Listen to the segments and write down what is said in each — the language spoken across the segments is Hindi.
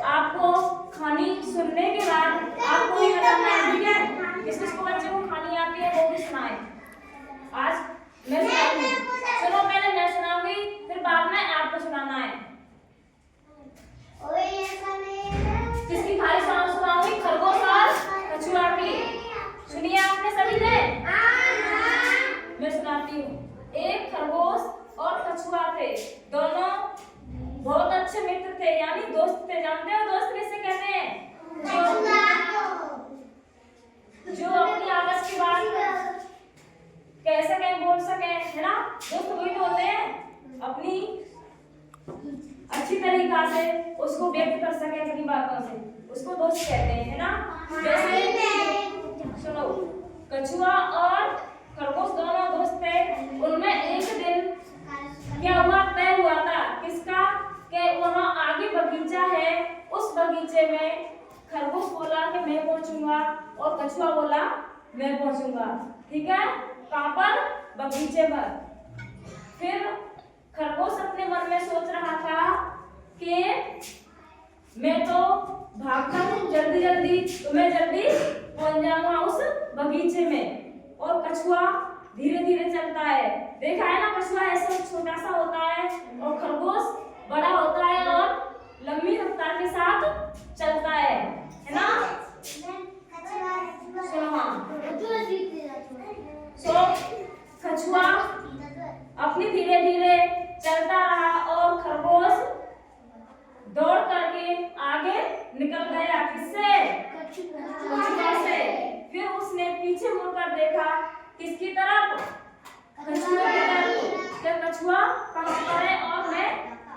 आपको कहानी सुनने के बाद आपको ये बताना है, ठीक है? किस किस को बच्चे को कहानी आती है वो भी सुनाए। आज मैं सुनाऊंगी, चलो पहले मैं सुनाऊंगी, फिर बाद में आपको सुनाना है। किसकी खाली सुनाऊंगी? खरगोश और कछुआ की। सुनिए आपने सभी ने? मैं सुनाती हूँ। एक खरगोश और कछुआ थे, दोनों बहुत अच्छे मित्र थे, यानी दोस्त थे। जानते हो दोस्त किसे कहते हैं? जो अपनी आपस की बात कह सके, बोल सके, है ना? दोस्त वही तो होते हैं, अपनी अच्छी तरीका से उसको व्यक्त कर सके अपनी बातों से, उसको दोस्त कहते हैं, है ना? जैसे सुनो, कछुआ और खरगोश दोनों दोस्त थे। उनमें एक दिन क्या हुआ, तय हुआ था किसका, कि वहाँ आगे बगीचा है, उस बगीचे में खरगोश बोला कि मैं पहुंचूंगा और कछुआ बोला मैं पहुंचूंगा, ठीक है? कहाँ पर? बगीचे पर। फिर खरगोश अपने मन में सोच रहा था कि मैं तो भागता हूँ जल्दी जल्दी, तो मैं जल्दी पहुंच जाऊंगा उस बगीचे में। और कछुआ धीरे धीरे चलता है। देखा है ना, कछुआ ऐसा छोटा सा होता है और खरगोश बड़ा होता है और लंबी रफ्तार के साथ चलता है ना? कछुआ अपनी धीरे धीरे चलता रहा और खरगोश दौड़ करके आगे निकल गया। किससे? कछुआ से। फिर उसने पीछे मुड़कर देखा, किसकी तरफ? कछुआ की तरफ। जब कछुआ कहाँ पर है और मैं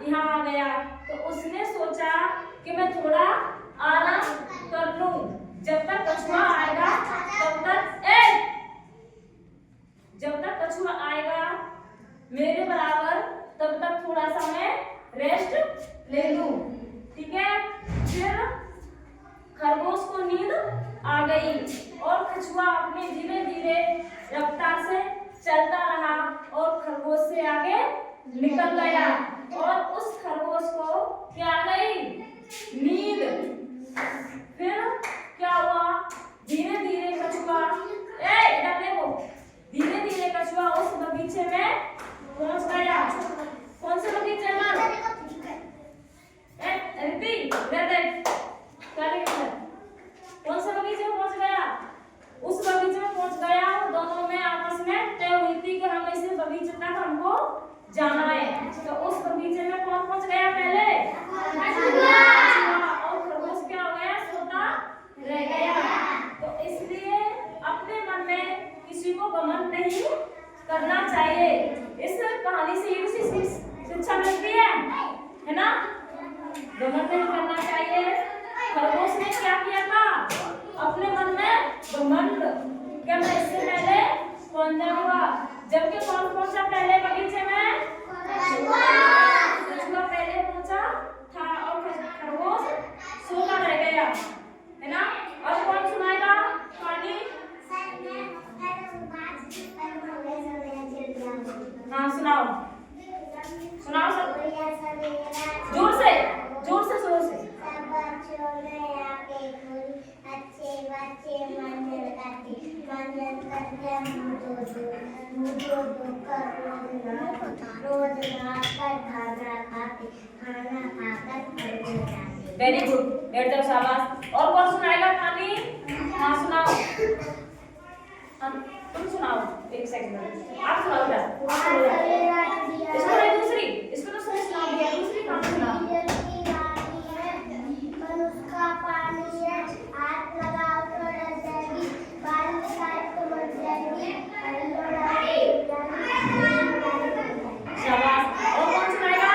यहाँ आ गया, तो उसने सोचा कि मैं थोड़ा आराम कर लूं, जब तक कछुआ आएगा तब तक जब तक कछुआ आएगा मेरे बराबर, तब तक थोड़ा सा मैं रेस्ट ले लूं, ठीक है? फिर खरगोश को नींद आ गई और कछुआ अपने धीरे धीरे रफ्तार से चलता रहा और खरगोश से आगे निकल गया। और उस खरगोश को क्या आ गई? नींद। फिर क्या हुआ? धीरे धीरे कछुआ इधर देखो, धीरे धीरे कछुआ उस बगीचे में पहुंच गया। कौन से बगीचे में? कौन से बगीचे में पहुंच गया? उस बगीचे में पहुंच गया। दोनों में आपस में तय हुई थी कि हम इस बगीचे तक हमको जाना है। तो उस बगीचे में कौन पहुंच गया पहले? और खरगोश क्या हो गया? सोता रह गया। तो इसलिए अपने मन में किसी को घमंड नहीं करना चाहिए। इस कहानी से ये शिक्षा मिलती है ना? घमंड नहीं करना चाहिए। खरगोश ने क्या किया था? अपने मन में घमंड कि मैं इससे पहले पहुंच जाऊंगा। जबकि कौन पहुंचा पहले बगीचे में? कछुआ पहले पहुंचा था और खरगोश सोता रह गया, है ना? अब कौन सुनाएगा कहानी? हाँ सुनाओ, सुनाओ सब जोर से जोर से जोर से। वेरी गुड, बैठ जाओ, शाबाश। और कौन सुनाएगा कहानी? हाँ सुनाओ, तुम सुनाओ। एक सेकंड आप सुनाओ क्या? इसको नहीं, दूसरी, इसको तो सही सुना दिया, दूसरी कहानी सुनाओ। उसका पानी है, हाथ लगाओ तो डर जाएगी, बाल निकाल तो मर जाएगी, शाबाश। और कौन सुनाएगा?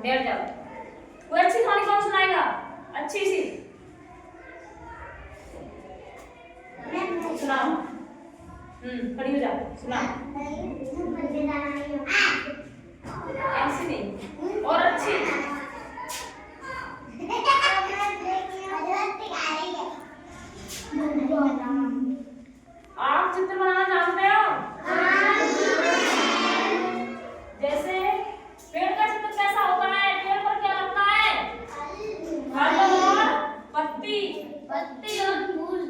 बैठ जाओ। कोई अच्छी कहानी कौन सुनाएगा? अच्छी सी सुनाओ। खड़ी हो जाओ, सुनाओ। ऐसी नहीं, और अच्छी। आप चित्र बनाना जानते हो? जैसे पेड़ का चित्र कैसा होता है? पेड़ पर क्या लगता है? फल और पत्ती। पत्ती और फूल